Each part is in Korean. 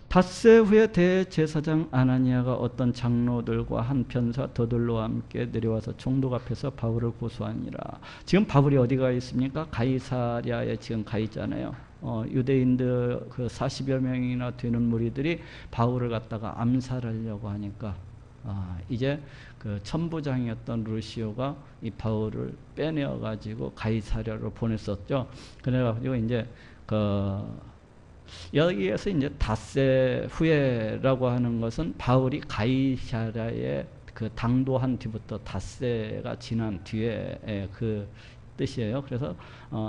닷새 후에 대제사장 아나니아가 어떤 장로들과 한 변사 더들로와 함께 내려와서 총독 앞에서 바울을 고소하니라. 지금 바울이 어디가 있습니까? 가이사랴에 지금 가 있잖아요. 유대인들 그 40여 명이나 되는 무리들이 바울을 갖다가 암살하려고 하니까 이제 그 천부장이었던 루시오가 이 바울을 빼내어 가지고 가이사랴로 보냈었죠. 그래 가지고 이제 여기에서 이제 닷새 후에라고 하는 것은 바울이 가이사랴에 그 당도한 뒤부터 닷새가 지난 뒤에 그 뜻이에요. 그래서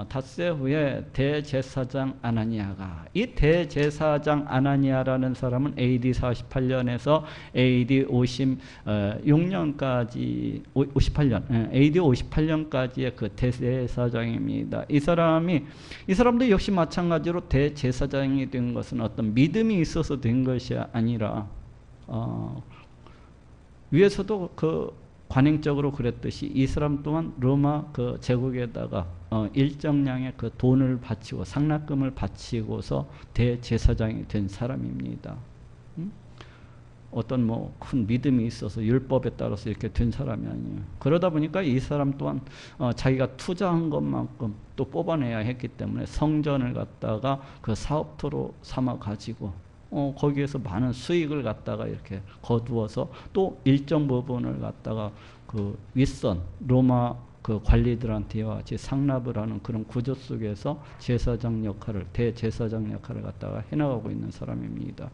닷새 후에 대제사장 아나니아가, 이 대제사장 아나니아라는 사람은 AD 48년에서 AD 56년까지 58년 AD 58년까지의 그 대제사장입니다. 이 사람도 역시 마찬가지로 대제사장이 된 것은 어떤 믿음이 있어서 된 것이 아니라 위에서도 그 관행적으로 그랬듯이 이 사람 또한 로마 그 제국에다가 일정량의 그 돈을 바치고 상납금을 바치고서 대제사장이 된 사람입니다. 어떤 뭐 큰 믿음이 있어서 율법에 따라서 이렇게 된 사람이 아니에요. 그러다 보니까 이 사람 또한 자기가 투자한 것만큼 또 뽑아내야 했기 때문에 성전을 갖다가 그 사업토로 삼아 가지고 거기에서 많은 수익을 갖다가 이렇게 거두어서 또 일정 부분을 갖다가 그 윗선 로마 그 관리들한테와 같이 상납을 하는 그런 구조 속에서 제사장 역할을, 대제사장 역할을 갖다가 해나가고 있는 사람입니다.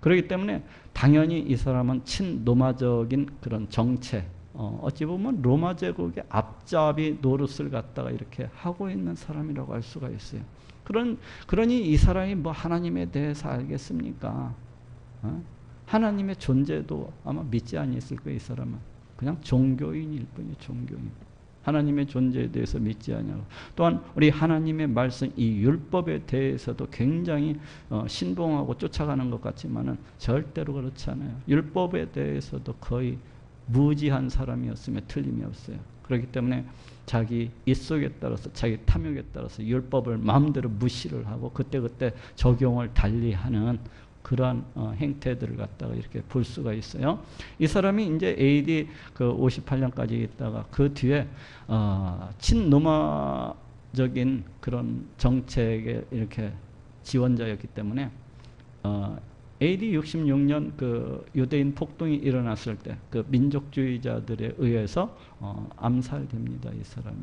그렇기 때문에 당연히 이 사람은 친로마적인 그런 정체, 어찌 보면 로마 제국의 앞잡이 노릇을 갖다가 이렇게 하고 있는 사람이라고 할 수가 있어요. 그러니 이 사람이 뭐 하나님에 대해서 알겠습니까? 하나님의 존재도 아마 믿지 아니했을 거예요. 이 사람은 그냥 종교인일 뿐이에요. 종교인. 하나님의 존재에 대해서 믿지 아니하고, 또한 우리 하나님의 말씀, 이 율법에 대해서도 굉장히 신봉하고 쫓아가는 것 같지만은 절대로 그렇지 않아요. 율법에 대해서도 거의 무지한 사람이었으면 틀림이 없어요. 그렇기 때문에 자기 입속에 따라서, 자기 탐욕에 따라서 율법을 마음대로 무시를 하고 그때그때 적용을 달리하는 그러한 행태들을 갖다가 이렇게 볼 수가 있어요. 이 사람이 이제 AD 그 58년까지 있다가 그 뒤에 친로마적인 그런 정책에 이렇게 지원자였기 때문에 AD 66년 그 유대인 폭동이 일어났을 때 그 민족주의자들에 의해서 암살됩니다. 이 사람이.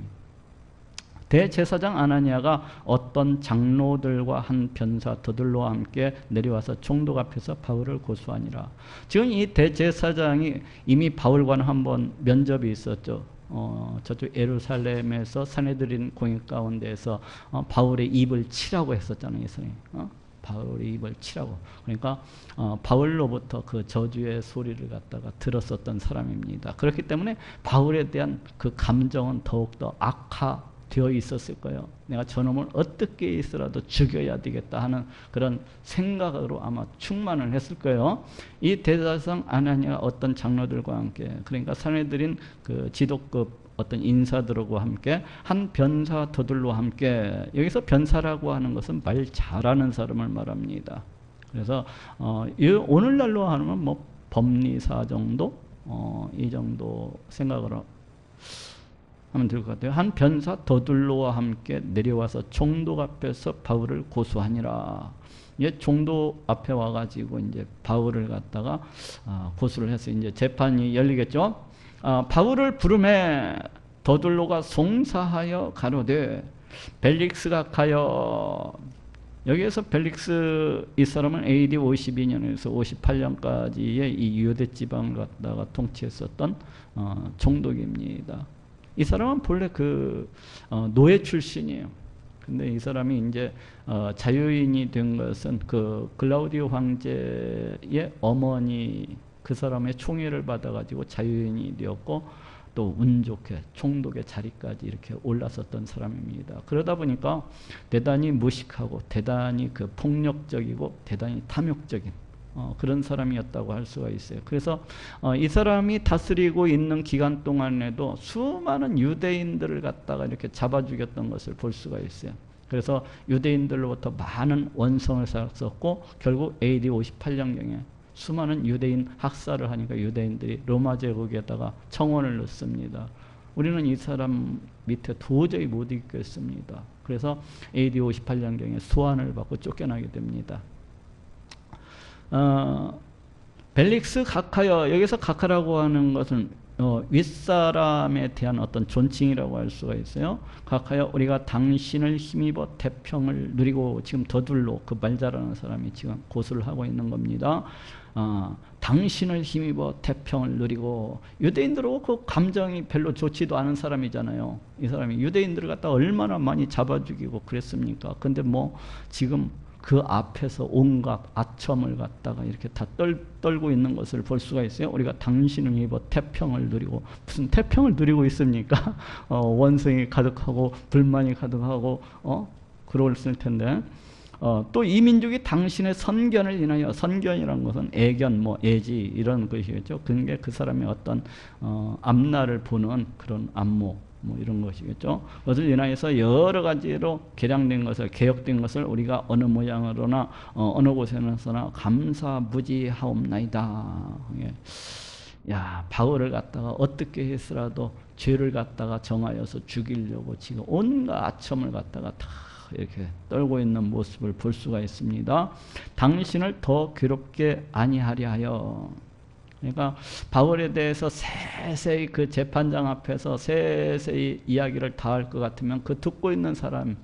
대제사장 아나니아가 어떤 장로들과 한 변사 더들로와 함께 내려와서 총독 앞에서 바울을 고소하니라. 지금 이 대제사장이 이미 바울과는 한번 면접이 있었죠. 저쪽 예루살렘에서 산헤드린 공회 가운데에서 바울의 입을 치라고 했었잖아요. 이 사람이. 바울의 입을 치라고. 그러니까 바울로부터 그 저주의 소리를 갖다가 들었었던 사람입니다. 그렇기 때문에 바울에 대한 그 감정은 더욱더 악화되어 있었을 거예요. 내가 저놈을 어떻게 있어라도 죽여야 되겠다 하는 그런 생각으로 아마 충만을 했을 거예요. 이 대제사장 아나니아가 어떤 장로들과 함께, 그러니까 산헤드린 그 지도급 어떤 인사들과 함께 한 변사 더들로 함께, 여기서 변사라고 하는 것은 말 잘하는 사람을 말합니다. 그래서 오늘날로 하면 뭐 법리사 정도, 이 정도 생각을 하면 될 것 같아요. 한 변사 더들로와 함께 내려와서 총독 앞에서 바울을 고소하니라. 총독 앞에 와가지고 이제 바울을 갖다가 고소를 해서 이제 재판이 열리겠죠. 바울을 부르매 더들로가 송사하여 가로되 벨릭스가 가여. 여기에서 벨릭스 이 사람은 AD 52년에서 58년까지의 이 유대 지방을 갖다가 통치했었던 총독입니다. 이 사람은 본래 그 노예 출신이에요. 근데 이 사람이 이제 자유인이 된 것은 그 글라우디오 황제의 어머니, 그 사람의 총애를 받아가지고 자유인이 되었고, 또 운 좋게 총독의 자리까지 이렇게 올랐었던 사람입니다. 그러다 보니까 대단히 무식하고 대단히 그 폭력적이고 대단히 탐욕적인 그런 사람이었다고 할 수가 있어요. 그래서 이 사람이 다스리고 있는 기간 동안에도 수많은 유대인들을 갖다가 이렇게 잡아 죽였던 것을 볼 수가 있어요. 그래서 유대인들로부터 많은 원성을 쌓았었고 결국 AD 58년경에 수많은 유대인 학살을 하니까 유대인들이 로마 제국에다가 청원을 넣습니다. 우리는 이 사람 밑에 도저히 못 있겠습니다. 그래서 AD 58년경에 소환을 받고 쫓겨나게 됩니다. 벨릭스 각하여, 여기서 각하라고 하는 것은 윗사람에 대한 어떤 존칭이라고 할 수가 있어요. 각하여 우리가 당신을 힘입어 태평을 누리고, 지금 더둘로 그 말 잘하는 사람이 지금 고수를 하고 있는 겁니다. 당신을 힘입어 태평을 누리고, 유대인들하고 그 감정이 별로 좋지도 않은 사람이잖아요. 이 사람이 유대인들을 갖다 얼마나 많이 잡아 죽이고 그랬습니까? 근데 뭐 지금 그 앞에서 온갖 아첨을 갖다가 이렇게 다 떨고 있는 것을 볼 수가 있어요. 우리가 당신을 입어 태평을 누리고, 무슨 태평을 누리고 있습니까? 원성이 가득하고 불만이 가득하고 그랬을 텐데, 또 이 민족이 당신의 선견을 인하여, 선견이라는 것은 애견, 뭐 애지 이런 것이겠죠. 그게 그 사람의 어떤 앞날을 보는 그런 안목, 뭐 이런 것이겠죠. 그것을 인하여서 여러 가지로 개량된 것을, 개혁된 것을 우리가 어느 모양으로나 어느 곳에서나 감사무지하옵나이다. 야, 바울을 갖다가 어떻게 해서라도 죄를 갖다가 정하여서 죽이려고 지금 온갖 아첨을 갖다가 다 이렇게 떨고 있는 모습을 볼 수가 있습니다. 당신을 더 괴롭게 아니하려 하여. 그러니까 바울에 대해서 세세히 그 재판장 앞에서 세세히 이야기를 다 할 것 같으면 그 듣고 있는 사람,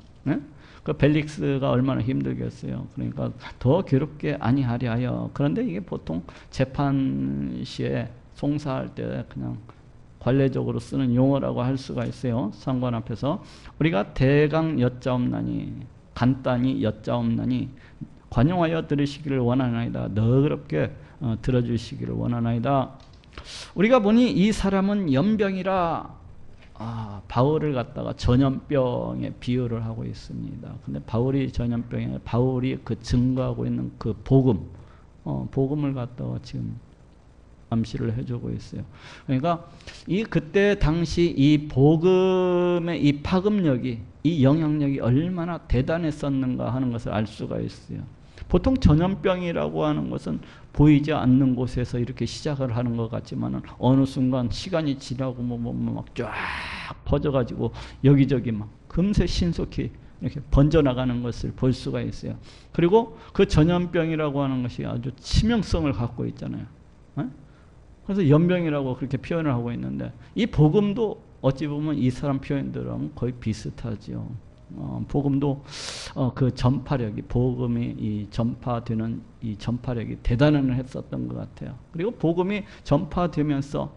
그 벨릭스가 얼마나 힘들겠어요. 그러니까 더 괴롭게 아니하려 하여. 그런데 이게 보통 재판 시에 송사할 때 그냥 관례적으로 쓰는 용어라고 할 수가 있어요. 상관 앞에서 우리가 대강 여짜옵나니, 간단히 여짜옵나니 관용하여 들으시기를 원하나이다. 너그럽게 들어주시기를 원하나이다. 우리가 보니 이 사람은 연병이라, 바울을 갖다가 전염병에 비유를 하고 있습니다. 근데 바울이 전염병에, 바울이 그 증거하고 있는 그 복음, 복음을 갖다가 지금 암시를 해주고 있어요. 그러니까 이 그때 당시 이 복음의 이 파급력이, 이 영향력이 얼마나 대단했었는가 하는 것을 알 수가 있어요. 보통 전염병이라고 하는 것은 보이지 않는 곳에서 이렇게 시작을 하는 것 같지만은 어느 순간 시간이 지나고 막 쫙 퍼져가지고 여기저기 막 금세 신속히 이렇게 번져나가는 것을 볼 수가 있어요. 그리고 그 전염병이라고 하는 것이 아주 치명성을 갖고 있잖아요. 그래서 연병이라고 그렇게 표현을 하고 있는데, 이 복음도 어찌 보면 이 사람 표현들은 거의 비슷하죠. 복음도 그 전파력이, 복음이 이 전파되는 이 전파력이 대단한 했었던 것 같아요. 그리고 복음이 전파되면서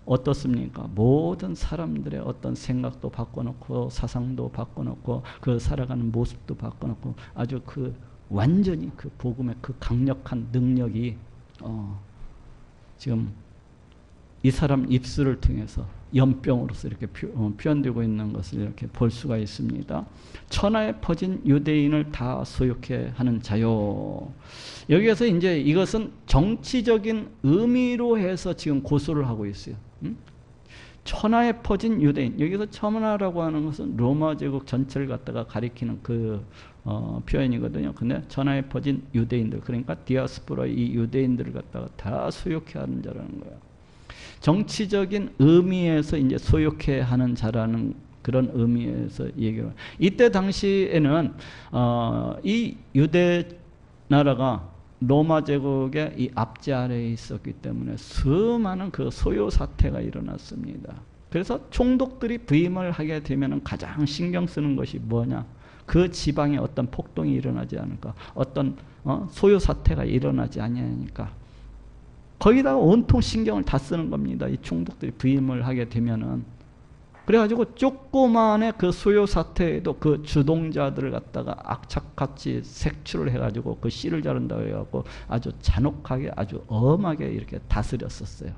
어떻습니까? 모든 사람들의 어떤 생각도 바꿔놓고 사상도 바꿔놓고 그 살아가는 모습도 바꿔놓고 아주 그 완전히 그 복음의 그 강력한 능력이 지금 이 사람 입술을 통해서 연병으로서 이렇게 표현되고 있는 것을 이렇게 볼 수가 있습니다. 천하에 퍼진 유대인을 다 소욕해 하는 자요. 여기에서 이제 이것은 정치적인 의미로 해서 지금 고소를 하고 있어요. 천하에 퍼진 유대인. 여기서 천하라고 하는 것은 로마 제국 전체를 갖다가 가리키는 그 표현이거든요. 근데 천하에 퍼진 유대인들, 그러니까 디아스포라의 이 유대인들을 갖다가 다 소욕해 하는 자라는 거예요. 정치적인 의미에서 이제 소욕해 하는 자라는 그런 의미에서 얘기를. 이때 당시에는 이 유대 나라가 로마 제국의 이 압제 아래에 있었기 때문에 수많은 그 소요 사태가 일어났습니다. 그래서 총독들이 부임을 하게 되면 가장 신경 쓰는 것이 뭐냐? 그 지방에 어떤 폭동이 일어나지 않을까? 어떤 소요 사태가 일어나지 아니하니까. 거기다가 온통 신경을 다 쓰는 겁니다. 이 총독들이 부임을 하게 되면은. 그래가지고 조그만의 그 소요 사태에도 그 주동자들을 갖다가 악착같이 색출을 해가지고 그 씨를 자른다고 해갖고 아주 잔혹하게, 아주 엄하게 이렇게 다스렸었어요.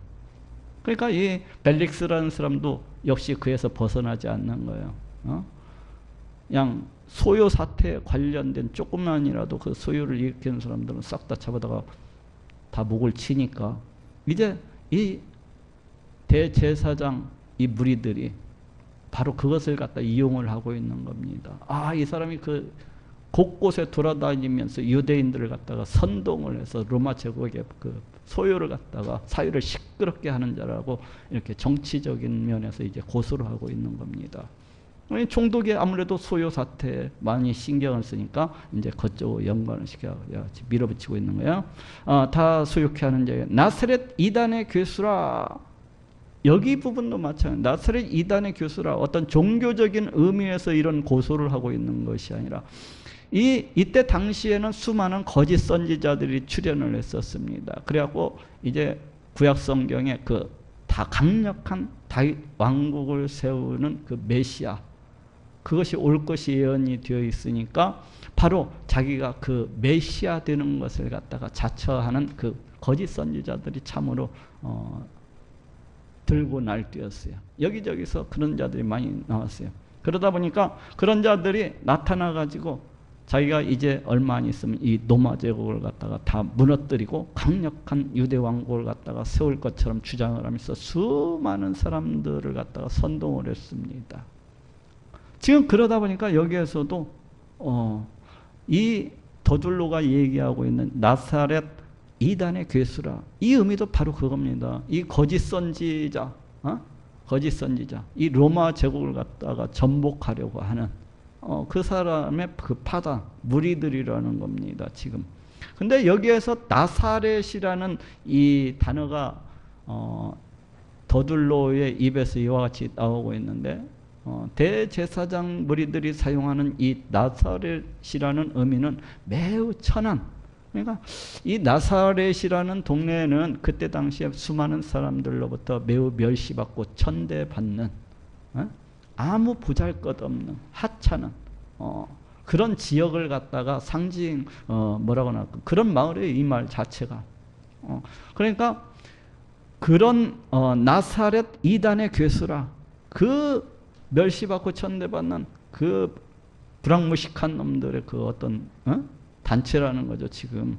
그러니까 이 벨릭스라는 사람도 역시 그에서 벗어나지 않는 거예요. 그냥 소요 사태에 관련된 조금만이라도 그 소요를 일으키는 사람들은 싹 다 잡아다가 다 목을 치니까 이제 이 대제사장 이 무리들이 바로 그것을 갖다 이용을 하고 있는 겁니다. 아, 이 사람이 그 곳곳에 돌아다니면서 유대인들을 갖다가 선동을 해서 로마 제국의 그 소유를 갖다가 사유를 시끄럽게 하는 자라고 이렇게 정치적인 면에서 이제 고소를 하고 있는 겁니다. 총독이 아무래도 소요 사태에 많이 신경을 쓰니까 이제 그쪽으로 연관을 시켜 밀어붙이고 있는 거예요. 다 소유케 하는 자에 나사렛 이단의 교수라. 여기 부분도 마찬가지. 나사렛 이단의 교수라. 어떤 종교적인 의미에서 이런 고소를 하고 있는 것이 아니라 이때 당시에는 수많은 거짓 선지자들이 출현을 했었습니다. 그래갖고 이제 구약 성경에 그 다 강력한 다윗 왕국을 세우는 그 메시아, 그것이 올 것이 예언이 되어 있으니까 바로 자기가 그 메시아 되는 것을 갖다가 자처하는 그 거짓 선지자들이 참으로 들고 날뛰었어요. 여기저기서 그런 자들이 많이 나왔어요. 그러다 보니까 그런 자들이 나타나가지고 자기가 이제 얼마 안 있으면 이 로마 제국을 갖다가 다 무너뜨리고 강력한 유대 왕국을 갖다가 세울 것처럼 주장을 하면서 수많은 사람들을 갖다가 선동을 했습니다. 지금 그러다 보니까 여기에서도 이 더둘로가 얘기하고 있는 나사렛 이단의 괴수라, 이 의미도 바로 그겁니다. 이 거짓 선지자, 거짓 선지자, 이 로마 제국을 갖다가 전복하려고 하는 그 사람의 그 파단, 무리들이라는 겁니다, 지금. 근데 여기에서 나사렛이라는 이 단어가 더둘로의 입에서 이와 같이 나오고 있는데, 대제사장 무리들이 사용하는 이 나사렛이라는 의미는 매우 천한, 그러니까 이 나사렛이라는 동네에는 그때 당시에 수많은 사람들로부터 매우 멸시받고 천대받는, 아무 보잘것없는 하찮은 그런 지역을 갖다가 상징 뭐라고 나올까, 그런 마을이에요, 이 말 자체가. 그러니까 그런 나사렛 이단의 괴수라, 그 멸시받고 천대받는 그 불황무식한 놈들의 그 어떤 단체라는 거죠. 지금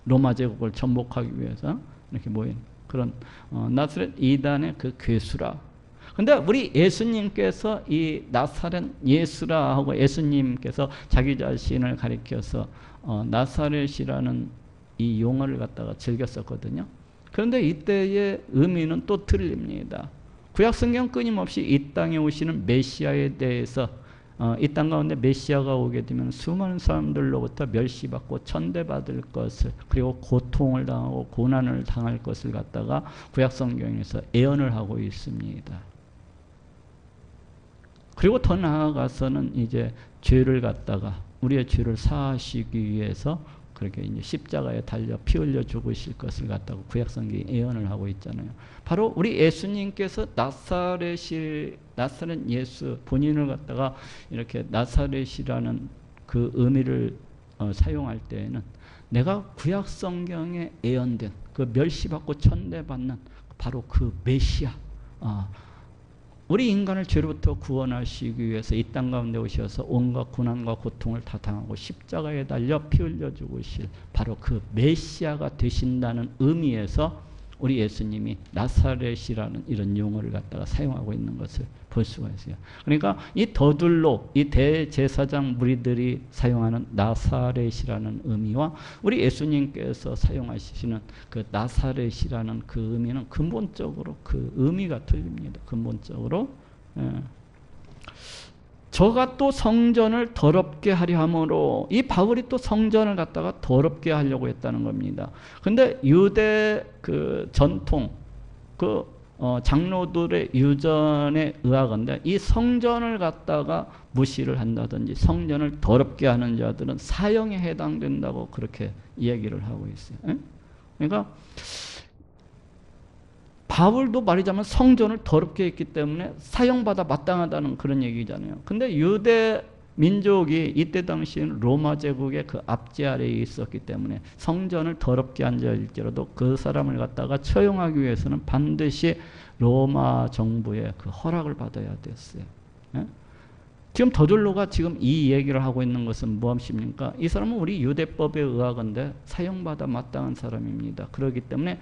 로마 제국을 전복하기 위해서 이렇게 모인 그런 나사렛 이단의 그 괴수라. 근데 우리 예수님께서 이 나사렛 예수라 하고 예수님께서 자기 자신을 가리켜서 나사렛이라는 이 용어를 갖다가 즐겼었거든요. 그런데 이때의 의미는 또 틀립니다. 구약성경 끊임없이 이 땅에 오시는 메시아에 대해서 이 땅 가운데 메시아가 오게 되면 수많은 사람들로부터 멸시받고 천대받을 것을, 그리고 고통을 당하고 고난을 당할 것을 갖다가 구약성경에서 예언을 하고 있습니다. 그리고 더 나아가서는 이제 죄를 갖다가 우리의 죄를 사하시기 위해서 그렇게 이제 십자가에 달려 피 흘려 죽으실 것을 갖다가 구약성경이 예언을 하고 있잖아요. 바로 우리 예수님께서 나사렛 예수 본인을 갖다가 이렇게 나사렛이라는 그 의미를 사용할 때에는 내가 구약성경에 예언된 그 멸시받고 천대받는 바로 그 메시아, 우리 인간을 죄로부터 구원하시기 위해서 이 땅 가운데 오셔서 온갖 고난과 고통을 다 당하고 십자가에 달려 피 흘려 죽으실 바로 그 메시아가 되신다는 의미에서 우리 예수님이 나사렛이라는 이런 용어를 갖다가 사용하고 있는 것을 볼 수가 있어요. 그러니까 이 더둘로 이 대제사장 무리들이 사용하는 나사렛이라는 의미와 우리 예수님께서 사용하시는 그 나사렛이라는 그 의미는 근본적으로 그 의미가 틀립니다. 근본적으로. 저가 또 성전을 더럽게 하려 함으로, 이 바울이 또 성전을 갖다가 더럽게 하려고 했다는 겁니다. 근데 유대 그 전통, 그 장로들의 유전에 의하건대 이 성전을 갖다가 무시를 한다든지 성전을 더럽게 하는 자들은 사형에 해당된다고 그렇게 이야기를 하고 있어요. 그러니까 바울도 말하자면 성전을 더럽게 했기 때문에 사형받아 마땅하다는 그런 얘기잖아요. 근데 유대 민족이 이때 당시에는 로마 제국의 그 압제 아래에 있었기 때문에 성전을 더럽게 한 자일지라도 그 사람을 갖다가 처형하기 위해서는 반드시 로마 정부의 그 허락을 받아야 됐어요. 지금 더둘로가 지금 이 얘기를 하고 있는 것은 무엇입니까? 이 사람은 우리 유대법에 의하건대 사형받아 마땅한 사람입니다. 그렇기 때문에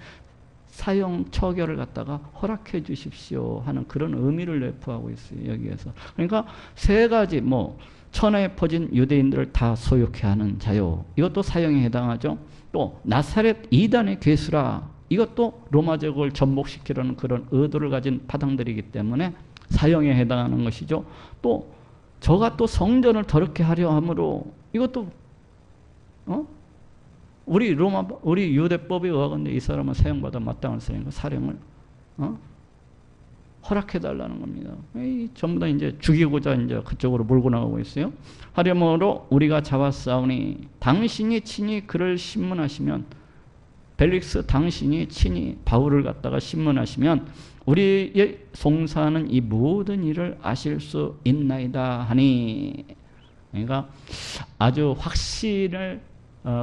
사형 처결을 갖다가 허락해 주십시오 하는 그런 의미를 내포하고 있어요. 여기에서. 그러니까 세 가지 뭐 천하에 퍼진 유대인들을 다 소욕해 하는 자요. 이것도 사형에 해당하죠. 또 나사렛 이단의 괴수라. 이것도 로마 제국을 전복시키려는 그런 의도를 가진 파당들이기 때문에 사형에 해당하는 것이죠. 또 저가 또 성전을 더럽게 하려 함으로 이것도 우리 유대법에 의하건대 이 사람은 사형받아 마땅한 사형과 사령을 허락해 달라는 겁니다. 전부 다 이제 죽이고자 이제 그쪽으로 몰고 나가고 있어요. 하려므로 우리가 잡았사오니 당신이 친히 그를 신문하시면 벨릭스 당신이 친히 바울을 갖다가 신문하시면 우리의 송사하는 이 모든 일을 아실 수 있나이다 하니 그러니까 아주 확신을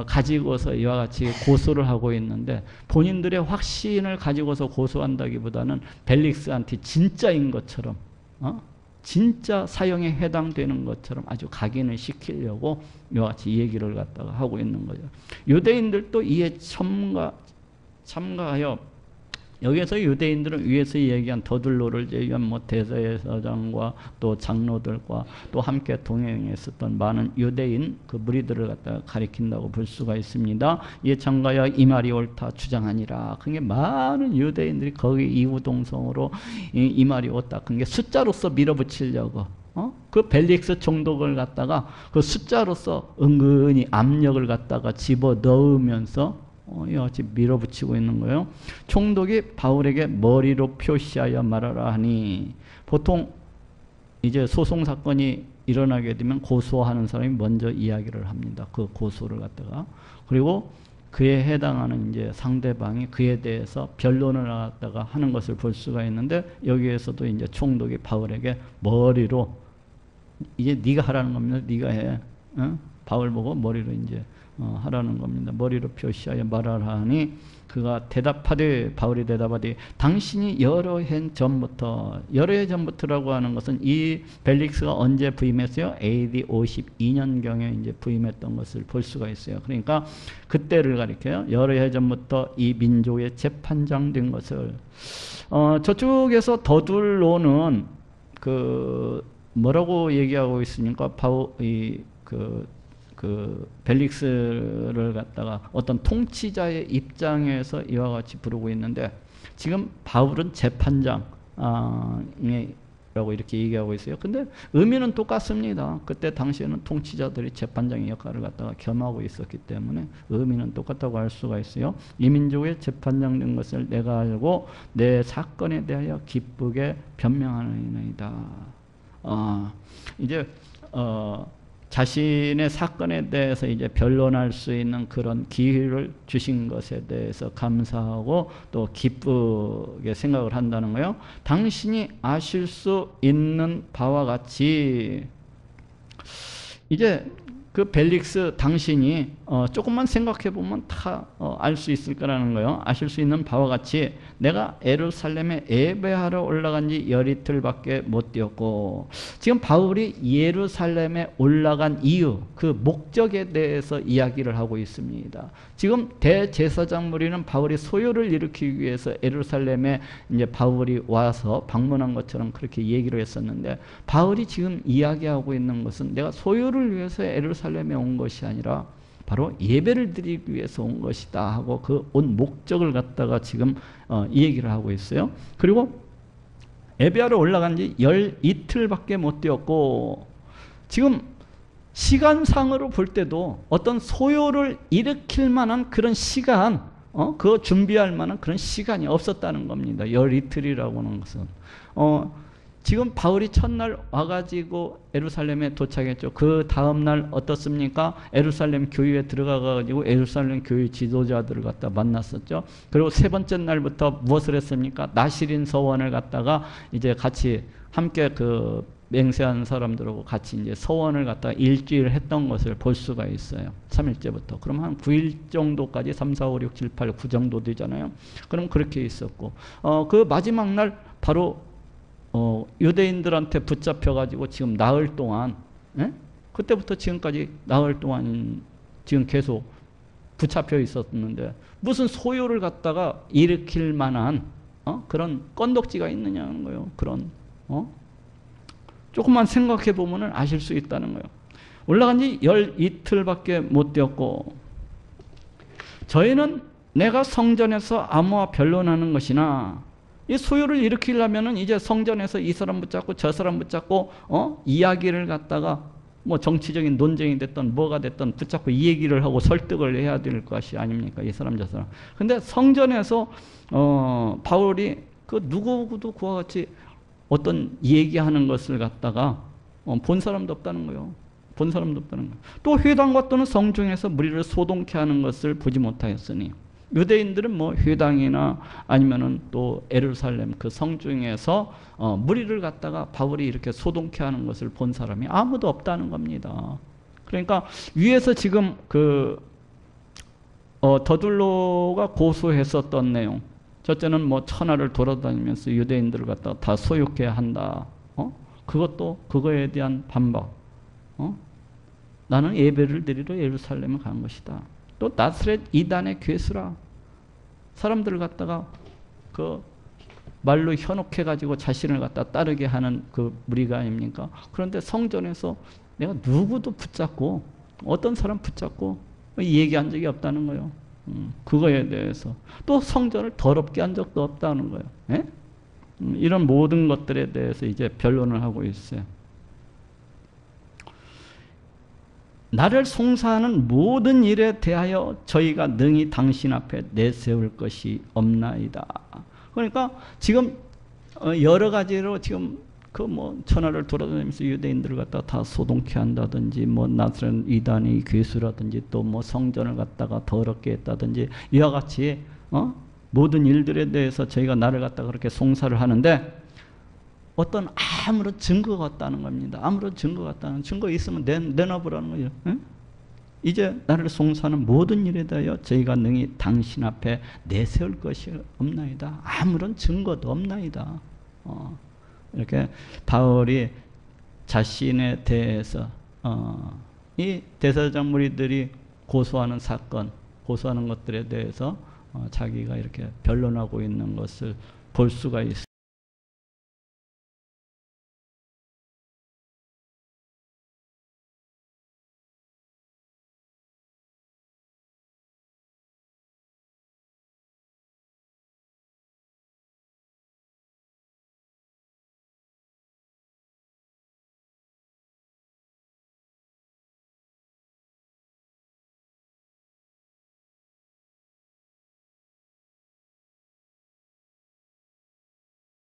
가지고서 이와 같이 고소를 하고 있는데 본인들의 확신을 가지고서 고소한다기보다는 벨릭스한테 진짜인 것처럼 진짜 사형에 해당되는 것처럼 아주 각인을 시키려고 이와 같이 얘기를 갖다가 하고 있는 거죠. 유대인들도 이에 참가하여 여기에서 유대인들은 위에서 얘기한 더둘로를 제외한 뭐 대제사장과 또 장로들과 또 함께 동행했었던 많은 유대인 그 무리들을 갖다가 가리킨다고 볼 수가 있습니다. 이에 참가하여 이 말이 옳다 주장하니라. 그게 많은 유대인들이 거기 이구동성으로 이 말이 옳다. 그게 숫자로서 밀어붙이려고 그 벨릭스 총독을 갖다가 그 숫자로서 은근히 압력을 갖다가 집어 넣으면서 이같이 밀어붙이고 있는 거예요. 총독이 바울에게 머리로 표시하여 말하라 하니 보통 이제 소송 사건이 일어나게 되면 고소하는 사람이 먼저 이야기를 합니다. 그 고소를 갖다가. 그리고 그에 해당하는 이제 상대방이 그에 대해서 변론을 갖다가 하는 것을 볼 수가 있는데 여기에서도 이제 총독이 바울에게 머리로 이제 네가 하라는 겁니다. 네가 해. 바울 보고 머리로 이제 하라는 겁니다. 머리로 표시하여 말하라 하니 그가 대답하되 바울이 대답하되 당신이 여러 해 전부터라고 하는 것은 이 벨릭스가 언제 부임했어요? AD 52년경에 이제 부임했던 것을 볼 수가 있어요. 그러니까 그때를 가리켜요. 여러 해 전부터 이 민족의 재판장 된 것을 저쪽에서 더둘로는 그 뭐라고 얘기하고 있으니까 그 벨릭스를 갖다가 어떤 통치자의 입장에서 이와 같이 부르고 있는데 지금 바울은 재판장이라고 이렇게 얘기하고 있어요. 근데 의미는 똑같습니다. 그때 당시에는 통치자들이 재판장의 역할을 갖다가 겸하고 있었기 때문에 의미는 똑같다고 할 수가 있어요. 이 민족의 재판장 된 것을 내가 알고 내 사건에 대하여 기쁘게 변명하느니이다. 이제 자신의 사건에 대해서 이제 변론할 수 있는 그런 기회를 주신 것에 대해서 감사하고 또 기쁘게 생각을 한다는 거예요. 당신이 아실 수 있는 바와 같이 이제 그 벨릭스 당신이 조금만 생각해 보면 다 알 수 있을 거라는 거예요. 아실 수 있는 바와 같이 내가 예루살렘에 예배하러 올라간 지 열이틀밖에 못 되었고 지금 바울이 예루살렘에 올라간 이유 그 목적에 대해서 이야기를 하고 있습니다. 지금 대제사장 무리는 바울이 소요를 일으키기 위해서 예루살렘에 이제 바울이 와서 방문한 것처럼 그렇게 얘기를 했었는데 바울이 지금 이야기하고 있는 것은 내가 소요를 위해서 예루살렘에 온 것이 아니라 바로 예배를 드리기 위해서 온 것이다 하고 그 온 목적을 갖다가 지금 이 얘기를 하고 있어요. 그리고 예배하러 올라간 지 이틀밖에 못 되었고 지금 시간상으로 볼 때도 어떤 소요를 일으킬 만한 그런 시간 그거 준비할 만한 그런 시간이 없었다는 겁니다. 이틀이라고 하는 것은 지금 바울이 첫날 와가지고 에루살렘에 도착했죠. 그 다음날 어떻습니까? 에루살렘 교회에 들어가가지고 에루살렘 교회 지도자들을 갖다 만났었죠. 그리고 세 번째 날부터 무엇을 했습니까? 나시린 서원을 갖다가 이제 같이 함께 그 맹세한 사람들하고 같이 이제 서원을 갖다가 일주일 했던 것을 볼 수가 있어요. 3일째부터. 그럼 한 9일 정도까지 3, 4, 5, 6, 7, 8, 9 정도 되잖아요. 그럼 그렇게 있었고, 그 마지막 날 바로 유대인들한테 붙잡혀가지고 지금 나흘 동안, 그때부터 지금까지 나흘 동안 지금 계속 붙잡혀 있었는데 무슨 소요를 갖다가 일으킬 만한 그런 건덕지가 있느냐는 거예요. 그런 조금만 생각해 보면 아실 수 있다는 거예요. 올라간 지 12틀밖에 못 되었고 저희는 내가 성전에서 아무와 변론하는 것이나 이 소요를 일으키려면은 이제 성전에서 이 사람 붙잡고 저 사람 붙잡고 이야기를 갖다가 뭐 정치적인 논쟁이 됐던 뭐가 됐던 붙잡고 이 얘기를 하고 설득을 해야 될 것이 아닙니까? 이 사람 저 사람. 근데 성전에서 바울이 그 누구도 그와 같이 어떤 얘기하는 것을 갖다가 본 사람도 없다는 거예요. 본 사람도 없다는 거예요. 또 회당과 또는 성중에서 무리를 소동케 하는 것을 보지 못하였으니 유대인들은 뭐 회당이나 아니면은 또 예루살렘 그 성중에서 무리를 갖다가 바울이 이렇게 소동케 하는 것을 본 사람이 아무도 없다는 겁니다. 그러니까 위에서 지금 그 더둘로가 고소했었던 내용, 첫째는 뭐 천하를 돌아다니면서 유대인들을 갖다가 다 소유케 한다. 그것도 그거에 대한 반박. 나는 예배를 드리러 예루살렘에 간 것이다. 또 나스렛 이단의 괴수라. 사람들을 갖다가 그 말로 현혹해 가지고 자신을 갖다 따르게 하는 그 무리가 아닙니까? 그런데 성전에서 내가 누구도 붙잡고 어떤 사람 붙잡고 얘기한 적이 없다는 거예요. 그거에 대해서 또 성전을 더럽게 한 적도 없다는 거예요. 예? 이런 모든 것들에 대해서 이제 변론을 하고 있어요. 나를 송사하는 모든 일에 대하여 저희가 능히 당신 앞에 내세울 것이 없나이다. 그러니까 지금 여러 가지로 지금 그 뭐 천하를 돌아다니면서 유대인들을 갖다가 다 소동케 한다든지 뭐 나스렛 이단이 괴수라든지 또 뭐 성전을 갖다가 더럽게 했다든지 이와 같이 모든 일들에 대해서 저희가 나를 갖다가 그렇게 송사를 하는데 어떤 아무런 증거가 없다는 겁니다. 아무런 증거가 없다는 증거 있으면 내놔보라는 거예요. 응? 이제 나를 송사하는 모든 일에 대하여 저희가 능히 당신 앞에 내세울 것이 없나이다. 아무런 증거도 없나이다. 이렇게 바울이 자신에 대해서 이 대사장 무리들이 고소하는 사건, 고소하는 것들에 대해서 자기가 이렇게 변론하고 있는 것을 볼 수가 있습니다.